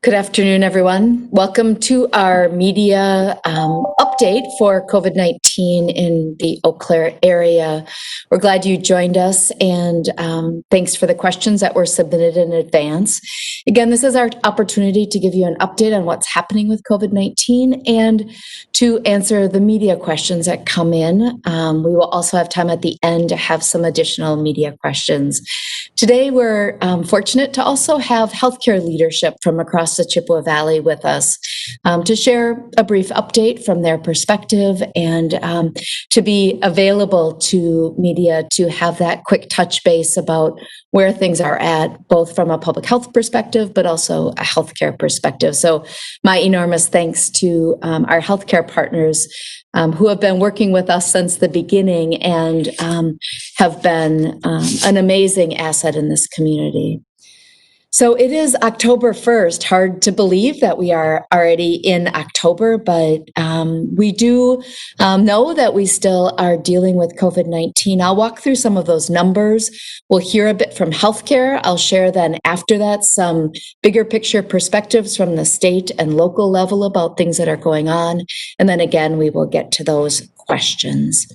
Good afternoon, everyone. Welcome to our media update for COVID-19 in the Eau Claire area. We're glad you joined us, and thanks for the questions that were submitted in advance. Again, this is our opportunity to give you an update on what's happening with COVID-19 and to answer the media questions that come in. We will also have time at the end to have some additional media questions. Today, we're fortunate to also have healthcare leadership from across the Chippewa Valley with us to share a brief update from their perspective and to be available to media to have that quick touch base about where things are at, both from a public health perspective, but also a healthcare perspective. So my enormous thanks to our healthcare partners who have been working with us since the beginning and have been an amazing asset in this community. So it is October 1st. Hard to believe that we are already in October, but we do know that we still are dealing with COVID-19. I'll walk through some of those numbers. We'll hear a bit from healthcare. I'll share then after that some bigger picture perspectives from the state and local level about things that are going on. And then again, we will get to those questions.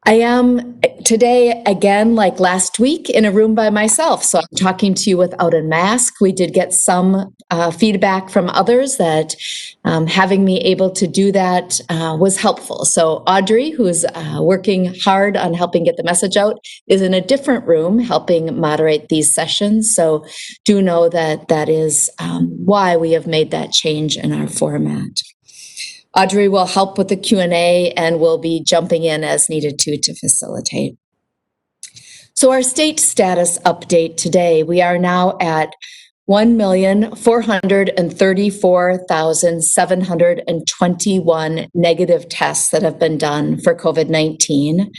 I am today, again, like last week, in a room by myself. So I'm talking to you without a mask. We did get some feedback from others that having me able to do that was helpful. So Audrey, who is working hard on helping get the message out, is in a different room helping moderate these sessions. So do know that that is why we have made that change in our format. Audrey will help with the Q&A and will be jumping in as needed to facilitate. So our state status update today, we are now at 1,434,721 negative tests that have been done for COVID-19.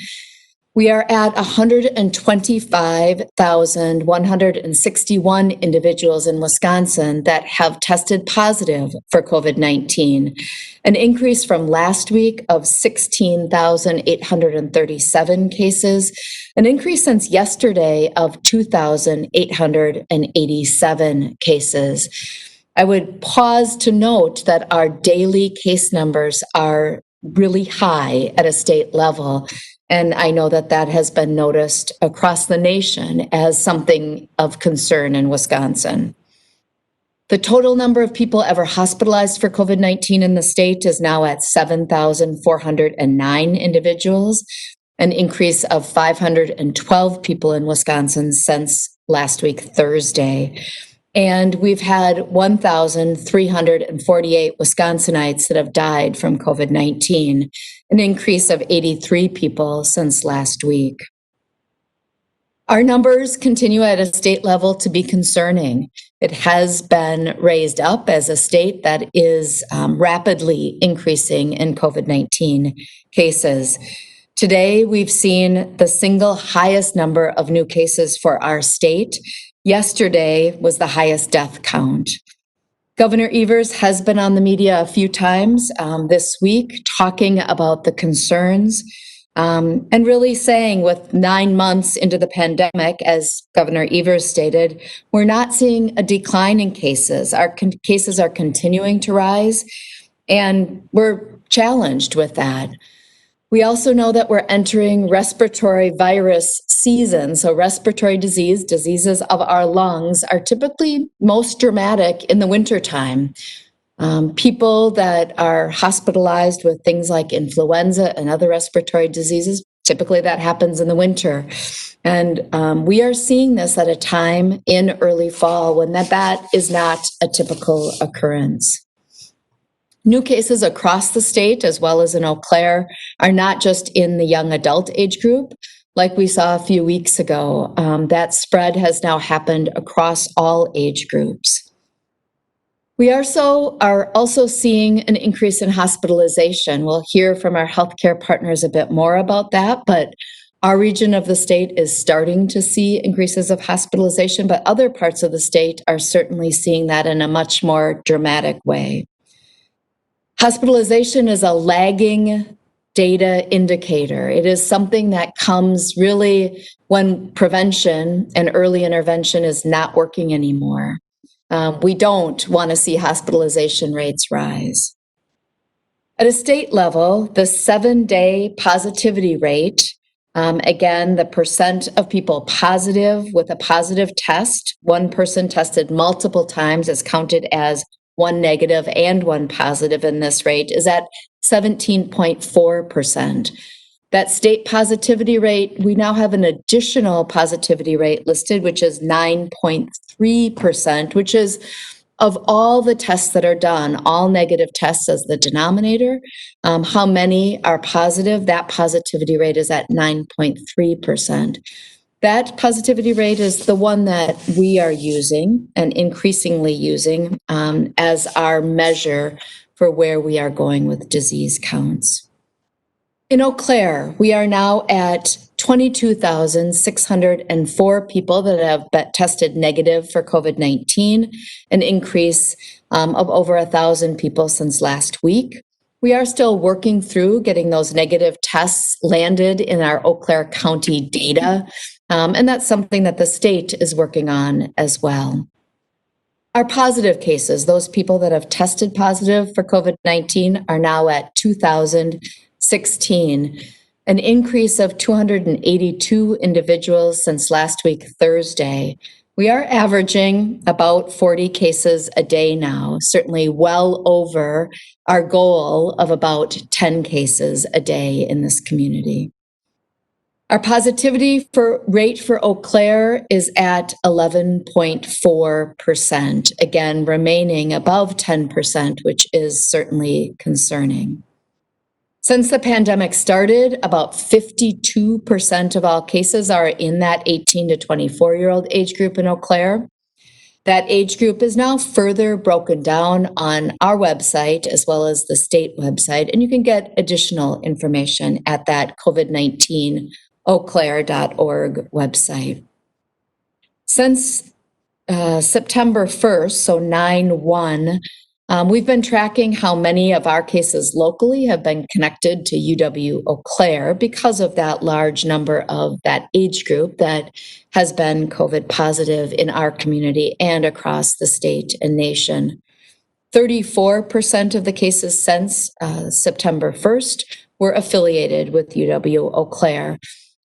We are at 125,161 individuals in Wisconsin that have tested positive for COVID-19, an increase from last week of 16,837 cases, an increase since yesterday of 2,887 cases. I would pause to note that our daily case numbers are really high at a state level. And I know that that has been noticed across the nation as something of concern in Wisconsin. The total number of people ever hospitalized for COVID-19 in the state is now at 7,409 individuals, an increase of 512 people in Wisconsin since last week, Thursday. And we've had 1,348 Wisconsinites that have died from COVID-19, an increase of 83 people since last week. Our numbers continue at a state level to be concerning. It has been raised up as a state that is rapidly increasing in COVID-19 cases. Today, we've seen the single highest number of new cases for our state. Yesterday was the highest death count. Governor Evers has been on the media a few times this week talking about the concerns and really saying with 9 months into the pandemic, as Governor Evers stated, we're not seeing a decline in cases. Our cases are continuing to rise, and we're challenged with that. We also know that we're entering respiratory virus season. So respiratory diseases of our lungs are typically most dramatic in the wintertime. People that are hospitalized with things like influenza and other respiratory diseases, typically that happens in the winter. And we are seeing this at a time in early fall when that is not a typical occurrence. New cases across the state, as well as in Eau Claire, are not just in the young adult age group, like we saw a few weeks ago. That spread has now happened across all age groups. We are also seeing an increase in hospitalization. We'll hear from our healthcare partners a bit more about that, but our region of the state is starting to see increases of hospitalization, but other parts of the state are certainly seeing that in a much more dramatic way. Hospitalization is a lagging data indicator. It is something that comes really when prevention and early intervention is not working anymore. We don't want to see hospitalization rates rise. At a state level, the 7-day positivity rate, again, the percent of people positive with a positive test, one person tested multiple times is counted as one negative and one positive in this rate, is at 17.4%. That state positivity rate, we now have an additional positivity rate listed, which is 9.3%, which is of all the tests that are done, all negative tests as the denominator, how many are positive? That positivity rate is at 9.3%. That positivity rate is the one that we are using and increasingly using as our measure for where we are going with disease counts. In Eau Claire, we are now at 22,604 people that have been tested negative for COVID-19, an increase of over 1,000 people since last week. We are still working through getting those negative tests landed in our Eau Claire County data, and that's something that the state is working on as well. Our positive cases, those people that have tested positive for COVID-19, are now at 2,016, an increase of 282 individuals since last week, Thursday. We are averaging about 40 cases a day now, certainly well over our goal of about 10 cases a day in this community. Our positivity rate for Eau Claire is at 11.4%, again, remaining above 10%, which is certainly concerning. Since the pandemic started, about 52% of all cases are in that 18 to 24-year-old age group in Eau Claire. That age group is now further broken down on our website as well as the state website, and you can get additional information at that COVID-19 eauclaire.org website. Since September 1st, so 9/1, we've been tracking how many of our cases locally have been connected to UW Eau Claire because of that large number of that age group that has been COVID positive in our community and across the state and nation. 34% of the cases since September 1st were affiliated with UW Eau Claire,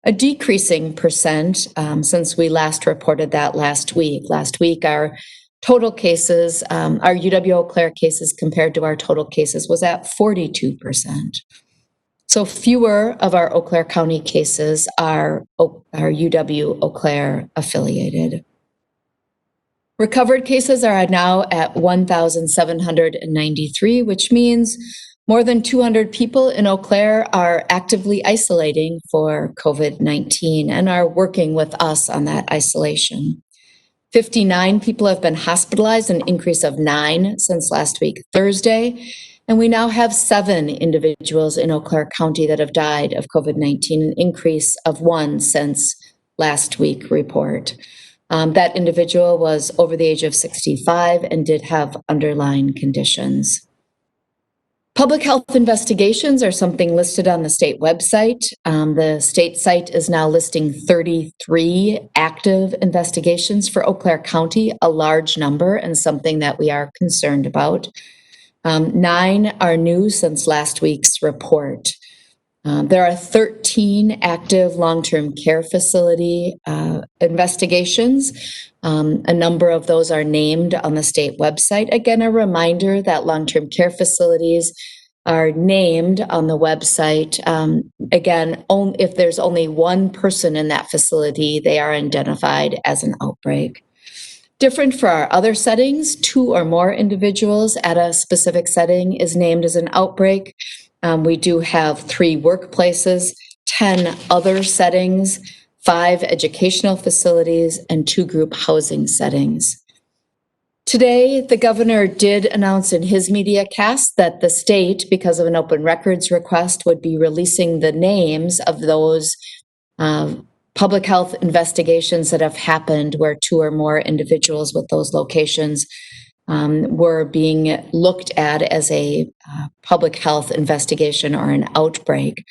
a decreasing percent since we last reported that last week. Last week, our total cases, our UW Eau Claire cases compared to our total cases was at 42%. So fewer of our Eau Claire County cases are UW Eau Claire affiliated. Recovered cases are now at 1,793, which means more than 200 people in Eau Claire are actively isolating for COVID-19 and are working with us on that isolation. 59 people have been hospitalized, an increase of 9 since last week, Thursday. And we now have 7 individuals in Eau Claire County that have died of COVID-19, an increase of 1 since last week report. That individual was over the age of 65 and did have underlying conditions. Public health investigations are something listed on the state website. The state site is now listing 33 active investigations for Eau Claire County, a large number and something that we are concerned about. 9 are new since last week's report. There are 13 active long-term care facility investigations. A number of those are named on the state website. Again, a reminder that long-term care facilities are named on the website. Again, if there's only one person in that facility, they are identified as an outbreak. Different for our other settings, 2 or more individuals at a specific setting is named as an outbreak. We do have 3 workplaces, 10 other settings, 5 educational facilities, and 2 group housing settings. Today, the governor did announce in his media cast that the state, because of an open records request, would be releasing the names of those public health investigations that have happened where 2 or more individuals with those locations were being looked at as a public health investigation or an outbreak.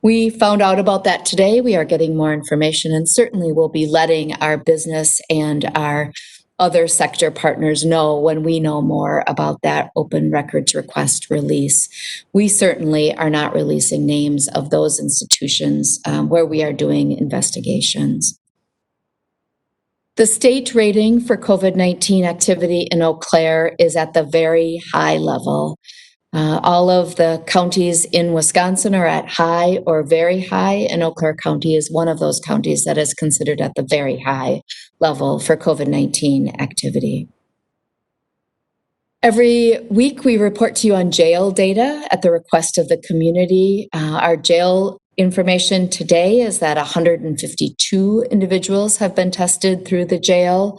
We found out about that today. We are getting more information and certainly will be letting our business and our other sector partners know when we know more about that open records request release. We certainly are not releasing names of those institutions where we are doing investigations. The state rating for COVID-19 activity in Eau Claire is at the very high level. All of the counties in Wisconsin are at high or very high, and Eau Claire County is one of those counties that is considered at the very high level for COVID-19 activity. Every week, we report to you on jail data at the request of the community. Our jail information today is that 152 individuals have been tested through the jail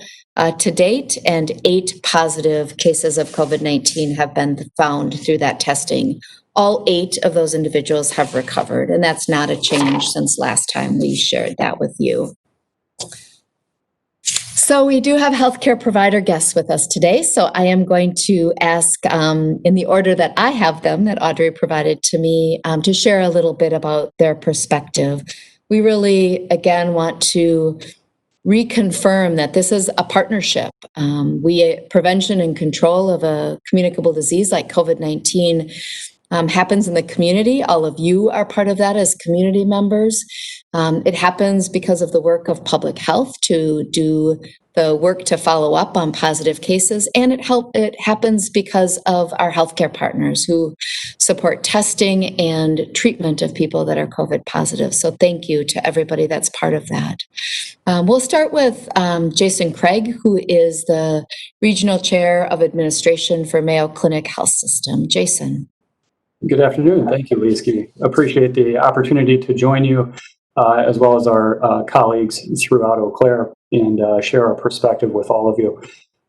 to date, and 8 positive cases of COVID-19 have been found through that testing. All 8 of those individuals have recovered, and that's not a change since last time we shared that with you. So we do have healthcare provider guests with us today. So I am going to ask, in the order that I have them, that Audrey provided to me, to share a little bit about their perspective. We really, again, want to reconfirm that this is a partnership. Prevention and control of a communicable disease like COVID-19 happens in the community. All of you are part of that as community members. It happens because of the work of public health to do the work to follow up on positive cases, and it happens because of our healthcare partners who support testing and treatment of people that are COVID positive. So thank you to everybody that's part of that. We'll start with Jason Craig, who is the Regional Chair of Administration for Mayo Clinic Health System. Jason. Good afternoon. Thank you, Leesky. Appreciate the opportunity to join you, as well as our colleagues throughout Eau Claire, and share our perspective with all of you.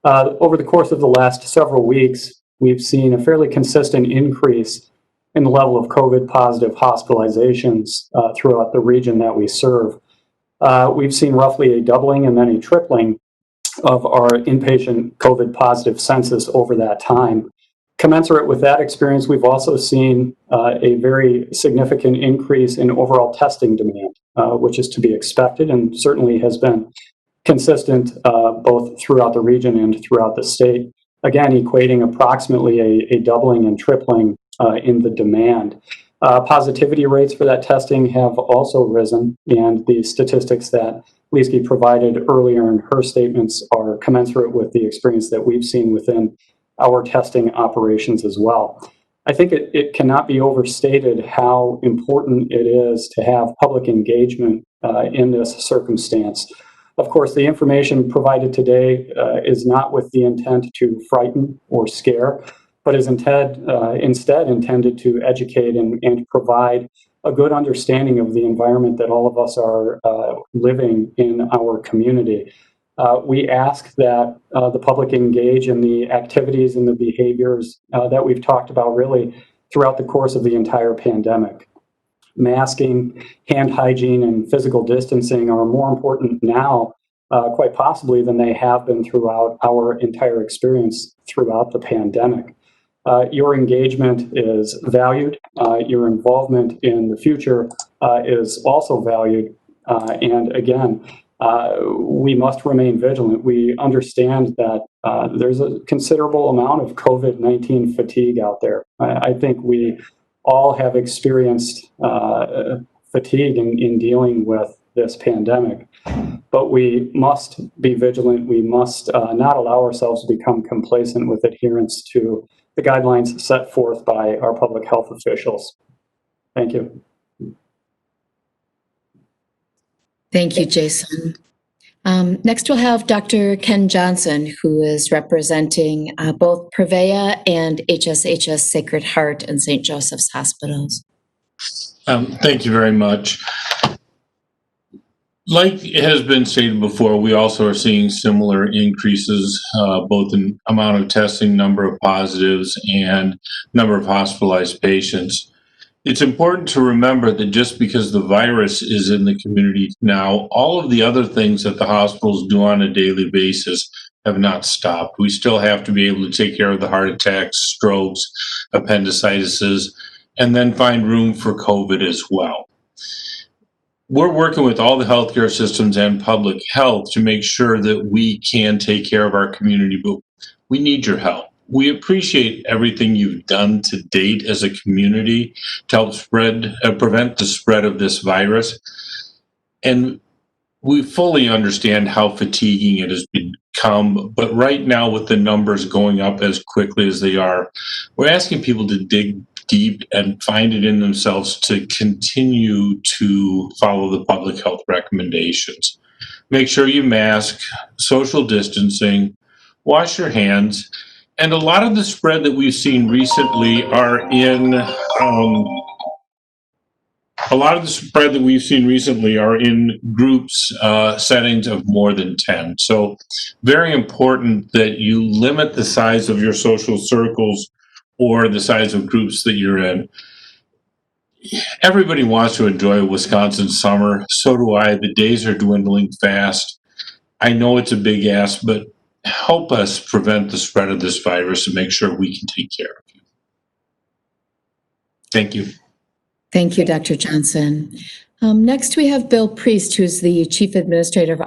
Over the course of the last several weeks, we've seen a fairly consistent increase in the level of COVID positive hospitalizations throughout the region that we serve. We've seen roughly a doubling and then a tripling of our inpatient COVID positive census over that time. Commensurate with that experience, we've also seen a very significant increase in overall testing demand, which is to be expected and certainly has been consistent both throughout the region and throughout the state, again, equating approximately a doubling and tripling in the demand. Positivity rates for that testing have also risen, and the statistics that Leesky provided earlier in her statements are commensurate with the experience that we've seen within our testing operations as well. I think it cannot be overstated how important it is to have public engagement in this circumstance. Of course, the information provided today is not with the intent to frighten or scare, but is instead intended to educate and provide a good understanding of the environment that all of us are living in our community. We ask that the public engage in the activities and the behaviors that we've talked about really throughout the course of the entire pandemic. Masking, hand hygiene, and physical distancing are more important now, quite possibly, than they have been throughout our entire experience throughout the pandemic. Your engagement is valued. Your involvement in the future is also valued. And again, we must remain vigilant. We understand that there's a considerable amount of COVID-19 fatigue out there. I think we all have experienced fatigue in dealing with this pandemic, but we must be vigilant. We must not allow ourselves to become complacent with adherence to the guidelines set forth by our public health officials. Thank you. Thank you, Jason. Next, we'll have Dr. Ken Johnson, who is representing both Prevea and HSHS Sacred Heart and St. Joseph's Hospitals. Thank you very much. Like has been stated before, we also are seeing similar increases, both in amount of testing, number of positives, and number of hospitalized patients. It's important to remember that just because the virus is in the community now, all of the other things that the hospitals do on a daily basis have not stopped. We still have to be able to take care of the heart attacks, strokes, appendicitis, and then find room for COVID as well. we're working with all the healthcare systems and public health to make sure that we can take care of our community, but we need your help. We appreciate everything you've done to date as a community to help prevent the spread of this virus. And we fully understand how fatiguing it has become, but right now with the numbers going up as quickly as they are, we're asking people to dig deep and find it in themselves to continue to follow the public health recommendations. Make sure you mask, social distancing, wash your hands, and a lot of the spread that we've seen recently are in groups, settings of more than 10. So very important that you limit the size of your social circles or the size of groups that you're in. Everybody wants to enjoy a Wisconsin summer. So do I. The days are dwindling fast. I know it's a big ask, but help us prevent the spread of this virus and make sure we can take care of you. Thank you. Thank you, Dr. Johnson. Next, we have Bill Priest, who's the Chief Administrative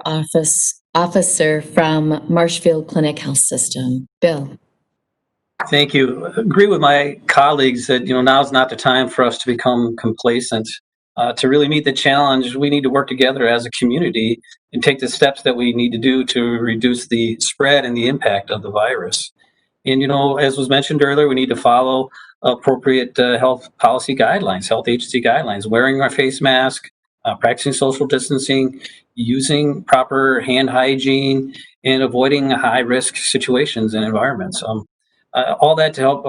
Officer from Marshfield Clinic Health System. Bill. Thank you. I agree with my colleagues that now's not the time for us to become complacent. To really meet the challenge, we need to work together as a community and take the steps that we need to do to reduce the spread and the impact of the virus. And as was mentioned earlier, we need to follow appropriate health policy guidelines, health agency guidelines, wearing our face mask, practicing social distancing, using proper hand hygiene, and avoiding high-risk situations and environments. All that to help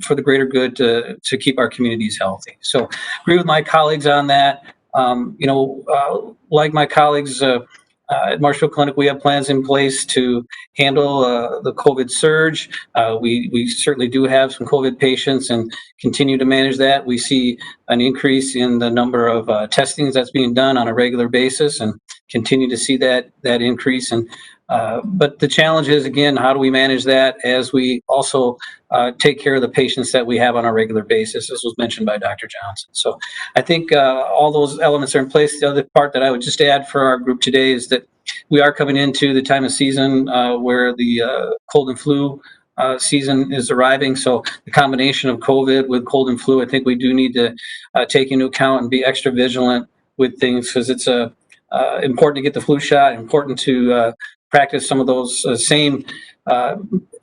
for the greater good to keep our communities healthy. So agree with my colleagues on that. Like my colleagues at Marshfield Clinic, we have plans in place to handle the COVID surge. We certainly do have some COVID patients and continue to manage that. We see an increase in the number of testings that's being done on a regular basis and continue to see that increase. And but the challenge is, again, how do we manage that as we also take care of the patients that we have on a regular basis, as was mentioned by Dr. Johnson. So I think all those elements are in place. The other part that I would just add for our group today is that we are coming into the time of season where the cold and flu season is arriving. So the combination of COVID with cold and flu, I think we do need to take into account and be extra vigilant with things, because it's important to get the flu shot, important to practice some of those same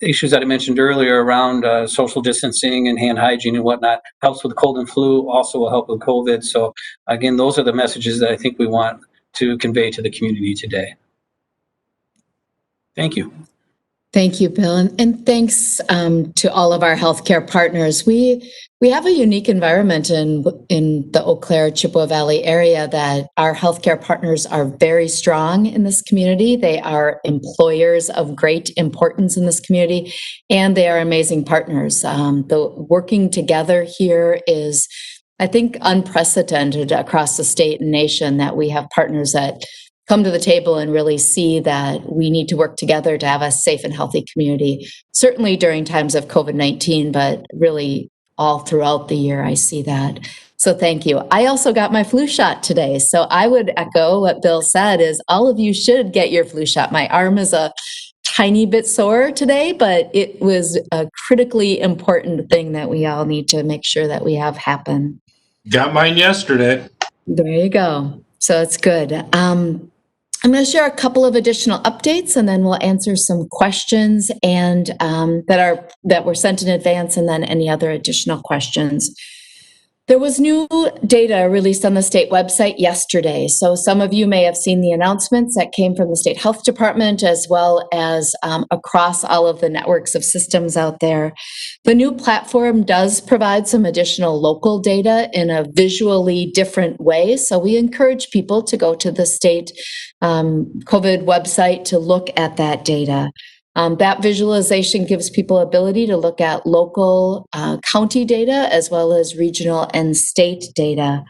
issues that I mentioned earlier around social distancing and hand hygiene and whatnot. Helps with cold and flu, also will help with COVID. So again, those are the messages that I think we want to convey to the community today. Thank you. Thank you, Bill, and thanks to all of our healthcare partners. We have a unique environment in the Eau Claire, Chippewa Valley area that our healthcare partners are very strong in this community. They are employers of great importance in this community, and they are amazing partners. The working together here is, I think, unprecedented across the state and nation, that we have partners that come to the table and really see that we need to work together to have a safe and healthy community, certainly during times of COVID-19, but really all throughout the year, I see that. So thank you. I also got my flu shot today. So I would echo what Bill said, is all of you should get your flu shot. My arm is a tiny bit sore today, but it was a critically important thing that we all need to make sure that we have happen. Got mine yesterday. There you go. So it's good. I'm going to share a couple of additional updates, and then we'll answer some questions and that were sent in advance, and then any other additional questions. There was new data released on the state website yesterday. So some of you may have seen the announcements that came from the state health department, as well as across all of the networks of systems out there. The new platform does provide some additional local data in a visually different way. So we encourage people to go to the state COVID website to look at that data. That visualization gives people ability to look at local county data as well as regional and state data.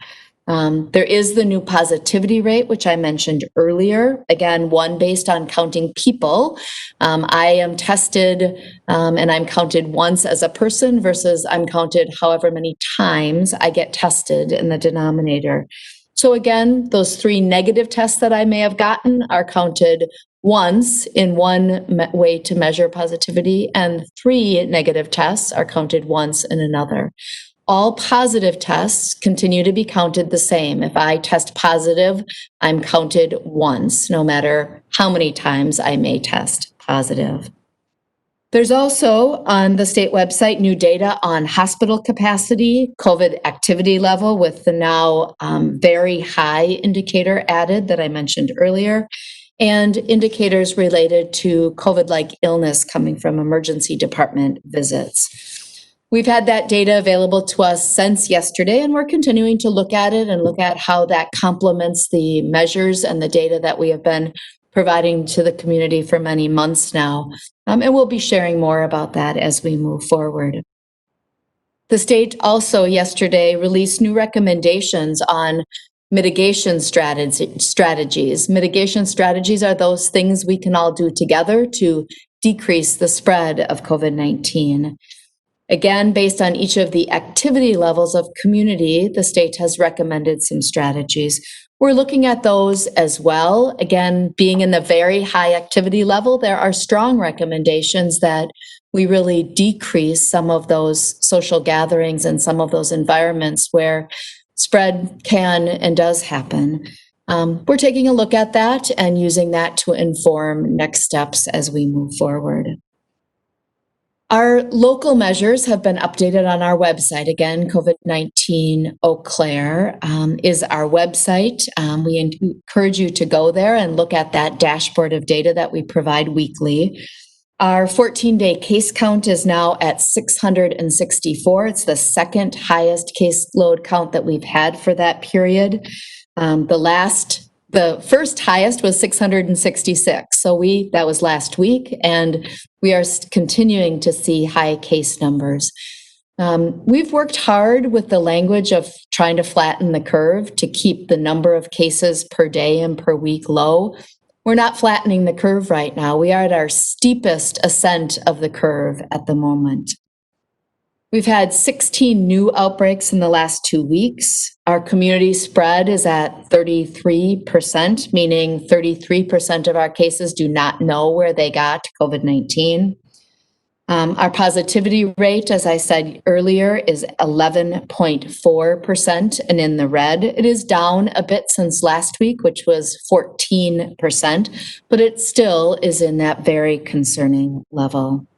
There is the new positivity rate, which I mentioned earlier. Again, one based on counting people. I am tested and I'm counted once as a person versus I'm counted however many times I get tested in the denominator. So again, those 3 negative tests that I may have gotten are counted once in one way to measure positivity, and 3 negative tests are counted once in another. All positive tests continue to be counted the same. If I test positive, I'm counted once, no matter how many times I may test positive. There's also on the state website new data on hospital capacity, COVID activity level with the now very high indicator added that I mentioned earlier, and indicators related to COVID-like illness coming from emergency department visits. We've had that data available to us since yesterday, and we're continuing to look at it and look at how that complements the measures and the data that we have been providing to the community for many months now. And we'll be sharing more about that as we move forward. The state also yesterday released new recommendations on mitigation strategies. Mitigation strategies are those things we can all do together to decrease the spread of COVID-19. Again, based on each of the activity levels of community, the state has recommended some strategies. We're looking at those as well. Again, being in the very high activity level, there are strong recommendations that we really decrease some of those social gatherings and some of those environments where spread can and does happen. We're taking a look at that and using that to inform next steps as we move forward. Our local measures have been updated on our website. Again, COVID-19 Eau Claire is our website. We encourage you to go there and look at that dashboard of data that we provide weekly. Our 14-day case count is now at 664. It's the second highest caseload count that we've had for that period. The first highest was 666. So that was last week, and we are continuing to see high case numbers. We've worked hard with the language of trying to flatten the curve to keep the number of cases per day and per week low. We're not flattening the curve right now. We are at our steepest ascent of the curve at the moment. We've had 16 new outbreaks in the last 2 weeks. Our community spread is at 33%, meaning 33% of our cases do not know where they got COVID-19. Our positivity rate, as I said earlier, is 11.4% and in the red. It is down a bit since last week, which was 14%, but it still is in that very concerning level.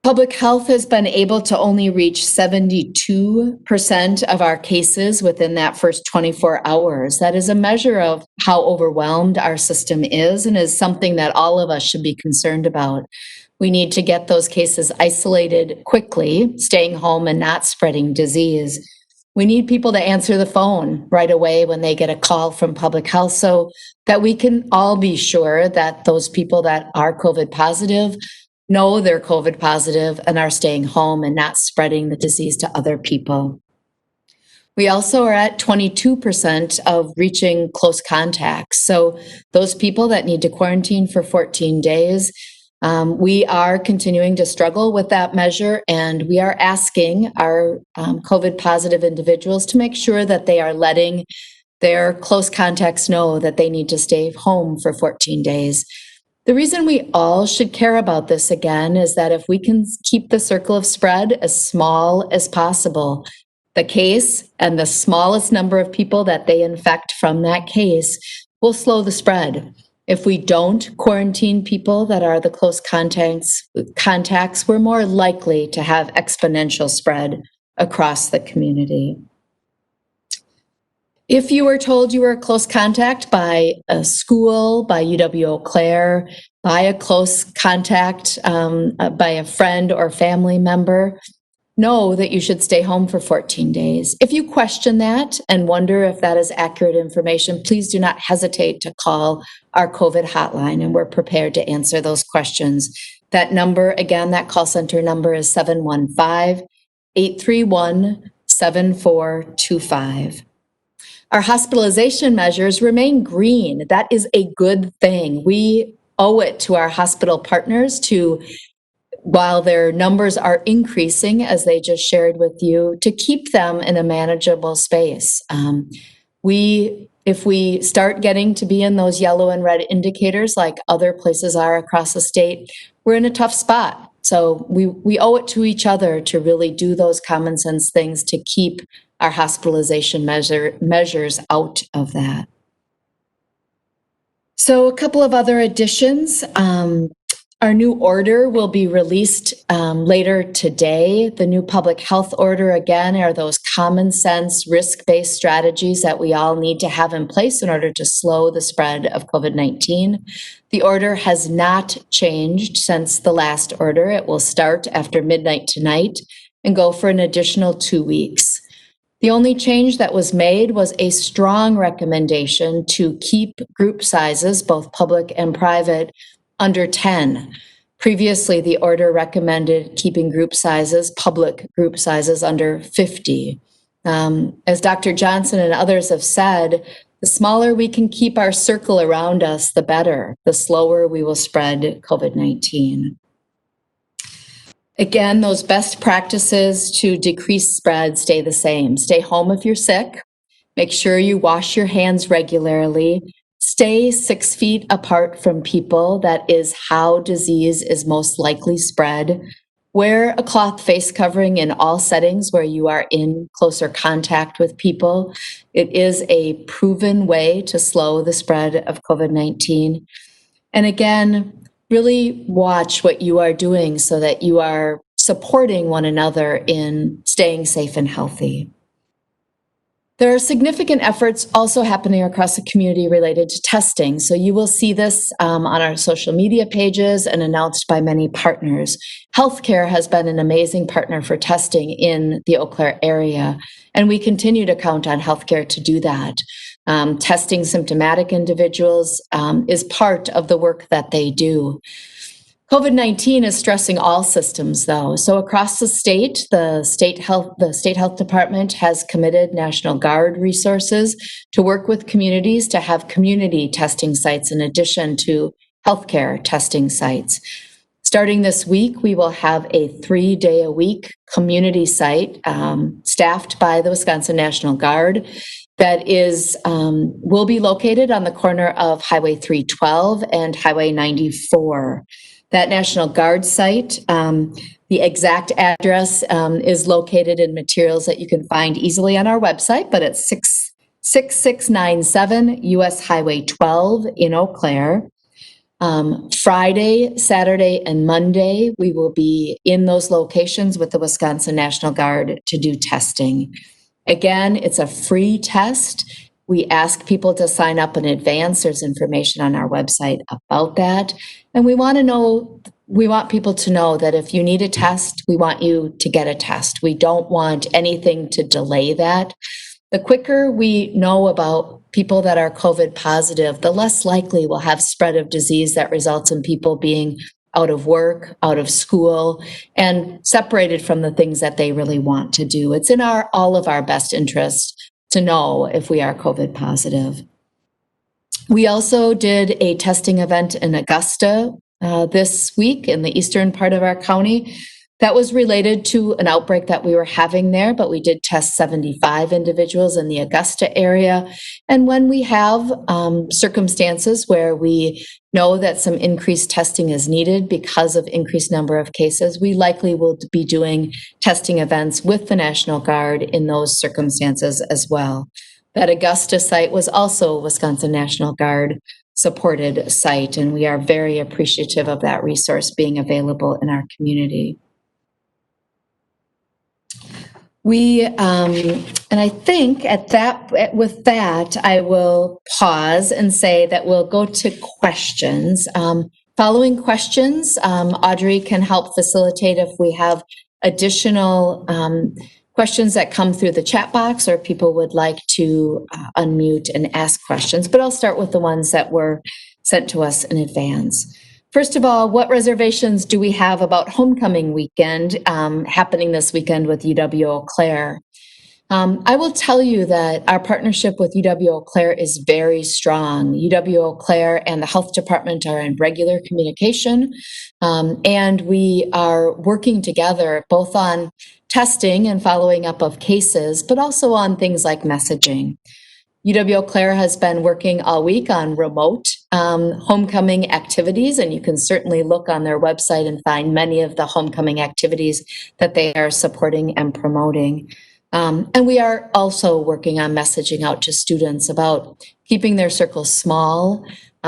Public health has been able to only reach 72% of our cases within that first 24 hours. That is a measure of how overwhelmed our system is and is something that all of us should be concerned about. We need to get those cases isolated quickly, staying home and not spreading disease. We need people to answer the phone right away when they get a call from public health so that we can all be sure that those people that are COVID positive know they're COVID positive and are staying home and not spreading the disease to other people. We also are at 22% of reaching close contacts. So those people that need to quarantine for 14 days, we are continuing to struggle with that measure, and we are asking our COVID positive individuals to make sure that they are letting their close contacts know that they need to stay home for 14 days. The reason we all should care about this again is that if we can keep the circle of spread as small as possible, the case and the smallest number of people that they infect from that case will slow the spread. If we don't quarantine people that are the close contacts, we're more likely to have exponential spread across the community. If you were told you were a close contact by a school, by UW-Eau Claire, by a close contact, by a friend or family member, know that you should stay home for 14 days. If you question that and wonder if that is accurate information, please do not hesitate to call our COVID hotline, and we're prepared to answer those questions. That number, again, that call center number is 715-831-7425. Our hospitalization measures remain green. That is a good thing. We owe it to our hospital partners to, while their numbers are increasing, as they just shared with you, to keep them in a manageable space. If we start getting to be in those yellow and red indicators like other places are across the state, we're in a tough spot. So we owe it to each other to really do those common sense things to keep our hospitalization measures out of that. So a couple of other additions. Our new order will be released later today. The new public health order, again, are those common sense risk-based strategies that we all need to have in place in order to slow the spread of COVID-19. The order has not changed since the last order. It will start after midnight tonight and go for an additional 2 weeks. The only change that was made was a strong recommendation to keep group sizes, both public and private, under 10. Previously, the order recommended keeping group sizes, public group sizes, under 50. As Dr. Johnson and others have said, the smaller we can keep our circle around us, the better, the slower we will spread COVID-19. Again, those best practices to decrease spread stay the same. Stay home if you're sick. Make sure you wash your hands regularly. Stay 6 feet apart from people. That is how disease is most likely spread. Wear a cloth face covering in all settings where you are in closer contact with people. It is a proven way to slow the spread of COVID-19. And again, really watch what you are doing so that you are supporting one another in staying safe and healthy. There are significant efforts also happening across the community related to testing. So you will see this on our social media pages and announced by many partners. Healthcare has been an amazing partner for testing in the Eau Claire area, and we continue to count on healthcare to do that. Testing symptomatic individuals is part of the work that they do. COVID-19 is stressing all systems, though. So across the state health department has committed National Guard resources to work with communities to have community testing sites in addition to healthcare testing sites. Starting this week, we will have a 3-day-a-week community site staffed by the Wisconsin National Guard that will be located on the corner of Highway 312 and Highway 94. That National Guard site, the exact address is located in materials that you can find easily on our website, but it's 6697 US Highway 12 in Eau Claire. Friday, Saturday, and Monday, we will be in those locations with the Wisconsin National Guard to do testing. Again, it's a free test. We ask people to sign up in advance. There's information on our website about that. And we want people to know that if you need a test, we want you to get a test. We don't want anything to delay that. The quicker we know about people that are COVID positive, the less likely we'll have spread of disease that results in people being out of work, out of school, and separated from the things that they really want to do. It's in all of our best interest to know if we are COVID positive. We also did a testing event in Augusta this week in the eastern part of our county. That was related to an outbreak that we were having there, but we did test 75 individuals in the Augusta area. And when we have circumstances where we know that some increased testing is needed because of increased number of cases, we likely will be doing testing events with the National Guard in those circumstances as well. That Augusta site was also a Wisconsin National Guard supported site, and we are very appreciative of that resource being available in our community. And I think with that, I will pause and say that we'll go to questions. Following questions, Audrey can help facilitate if we have additional questions that come through the chat box or people would like to unmute and ask questions. But I'll start with the ones that were sent to us in advance. First of all, what reservations do we have about homecoming weekend happening this weekend with UW-Eau Claire? I will tell you that our partnership with UW-Eau Claire is very strong. UW-Eau Claire and the health department are in regular communication, and we are working together both on testing and following up of cases, but also on things like messaging. UW-Eau Claire has been working all week on remote homecoming activities, and you can certainly look on their website and find many of the homecoming activities that they are supporting and promoting. And we are also working on messaging out to students about keeping their circles small,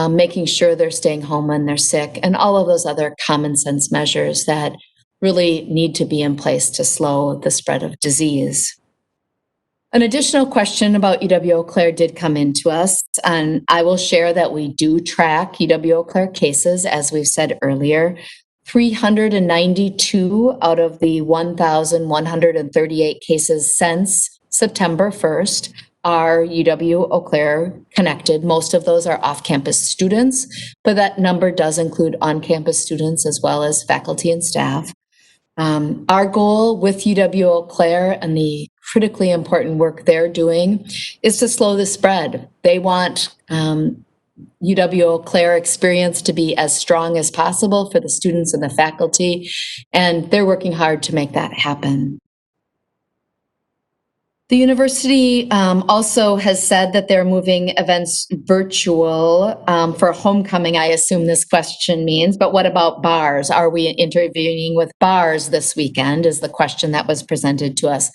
making sure they're staying home when they're sick, and all of those other common sense measures that really need to be in place to slow the spread of disease. An additional question about UW-Eau Claire did come into us, and I will share that we do track UW-Eau Claire cases, as we've said earlier. 392 out of the 1,138 cases since September 1st are UW-Eau Claire connected. Most of those are off-campus students, but that number does include on-campus students as well as faculty and staff. Our goal with UW-Eau Claire and the critically important work they're doing is to slow the spread. They want UW-Eau Claire experience to be as strong as possible for the students and the faculty, and they're working hard to make that happen. The university also has said that they're moving events virtual for homecoming, I assume this question means, but what about bars? Are we intervening with bars this weekend is the question that was presented to us.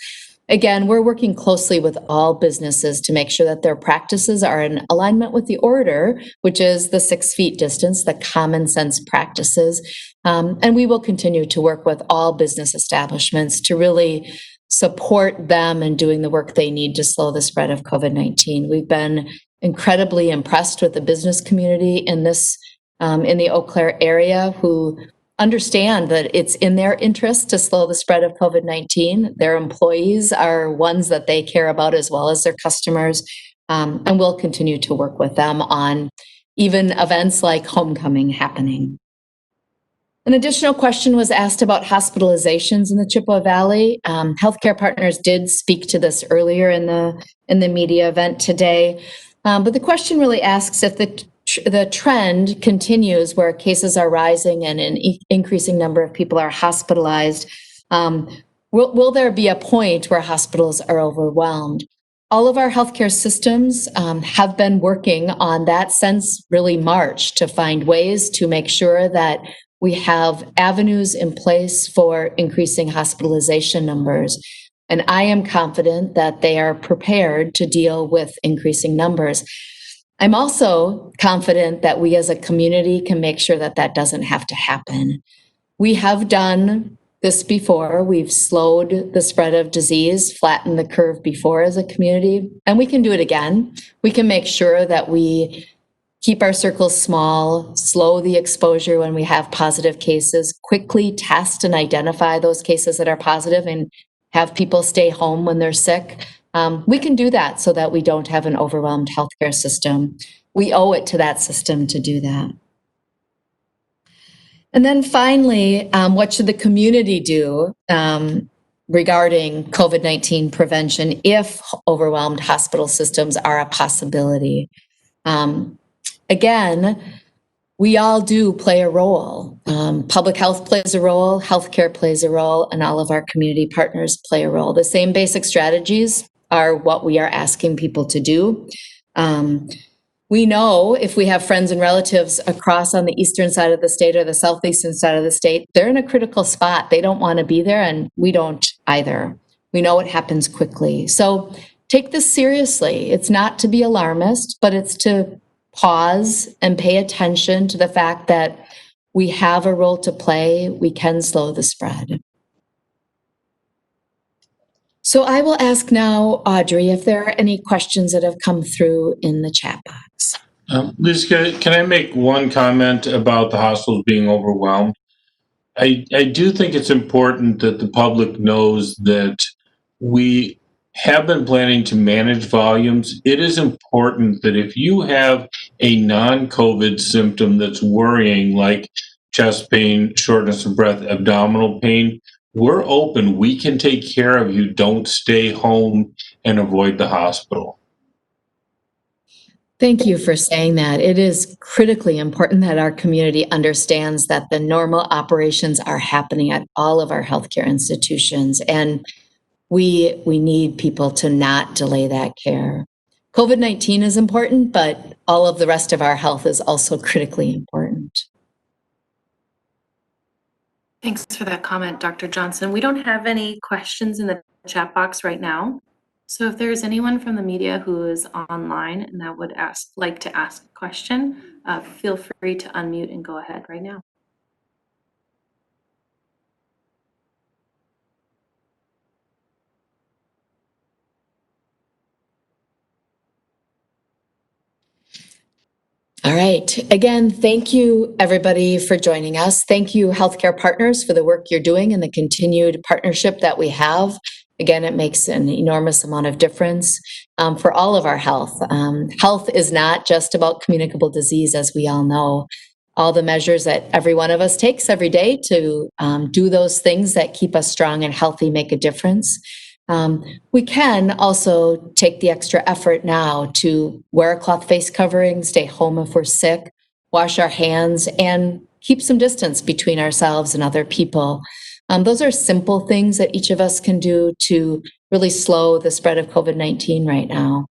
Again, we're working closely with all businesses to make sure that their practices are in alignment with the order, which is the 6 feet distance, the common sense practices. And we will continue to work with all business establishments to really support them in doing the work they need to slow the spread of COVID-19. We've been incredibly impressed with the business community in this, in the Eau Claire area, who understand that it's in their interest to slow the spread of COVID-19. Their employees are ones that they care about as well as their customers, and we'll continue to work with them on even events like homecoming happening. An additional question was asked about hospitalizations in the Chippewa Valley. Healthcare Partners did speak to this earlier in the media event today, but the question really asks if the trend continues where cases are rising and an increasing number of people are hospitalized. Will there be a point where hospitals are overwhelmed? All of our healthcare systems have been working on that since really March to find ways to make sure that we have avenues in place for increasing hospitalization numbers. And I am confident that they are prepared to deal with increasing numbers. I'm also confident that we as a community can make sure that that doesn't have to happen. We have done this before. We've slowed the spread of disease, flattened the curve before as a community, and we can do it again. We can make sure that we keep our circles small, slow the exposure when we have positive cases, quickly test and identify those cases that are positive and have people stay home when they're sick. We can do that so that we don't have an overwhelmed healthcare system. We owe it to that system to do that. And then finally, what should the community do regarding COVID-19 prevention if overwhelmed hospital systems are a possibility? Again, we all do play a role. Public health plays a role, healthcare plays a role, and all of our community partners play a role. The same basic strategies are what we are asking people to do. We know if we have friends and relatives across on the eastern side of the state or the southeastern side of the state, they're in a critical spot. They don't want to be there, and we don't either. We know it happens quickly. So take this seriously. It's not to be alarmist, but it's to pause and pay attention to the fact that we have a role to play. We can slow the spread. So I will ask now, Audrey, if there are any questions that have come through in the chat box. Liz, can I make one comment about the hospitals being overwhelmed? I do think it's important that the public knows that we have been planning to manage volumes. It is important that if you have a non-COVID symptom that's worrying, like chest pain, shortness of breath, abdominal pain, we're open. We can take care of you. Don't stay home and avoid the hospital. Thank you for saying that. It is critically important that our community understands that the normal operations are happening at all of our healthcare institutions, and we need people to not delay that care. COVID-19 is important, but all of the rest of our health is also critically important. Thanks for that comment, Dr. Johnson. We don't have any questions in the chat box right now. So if there's anyone from the media who is online and that would like to ask a question, feel free to unmute and go ahead right now. All right. Again, thank you, everybody, for joining us. Thank you, healthcare partners, for the work you're doing and the continued partnership that we have. Again, it makes an enormous amount of difference for all of our health. Health is not just about communicable disease, as we all know. All the measures that every one of us takes every day to do those things that keep us strong and healthy make a difference. We can also take the extra effort now to wear a cloth face covering, stay home if we're sick, wash our hands, and keep some distance between ourselves and other people. Those are simple things that each of us can do to really slow the spread of COVID-19 right now.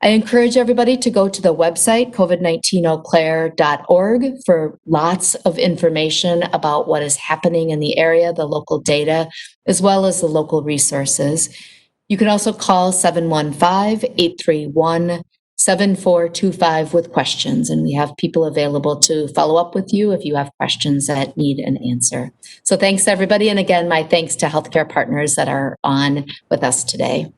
I encourage everybody to go to the website, covid19eauclair.org, for lots of information about what is happening in the area, the local data, as well as the local resources. You can also call 715-831-7425 with questions, and we have people available to follow up with you if you have questions that need an answer. So thanks, everybody. And again, my thanks to healthcare partners that are on with us today.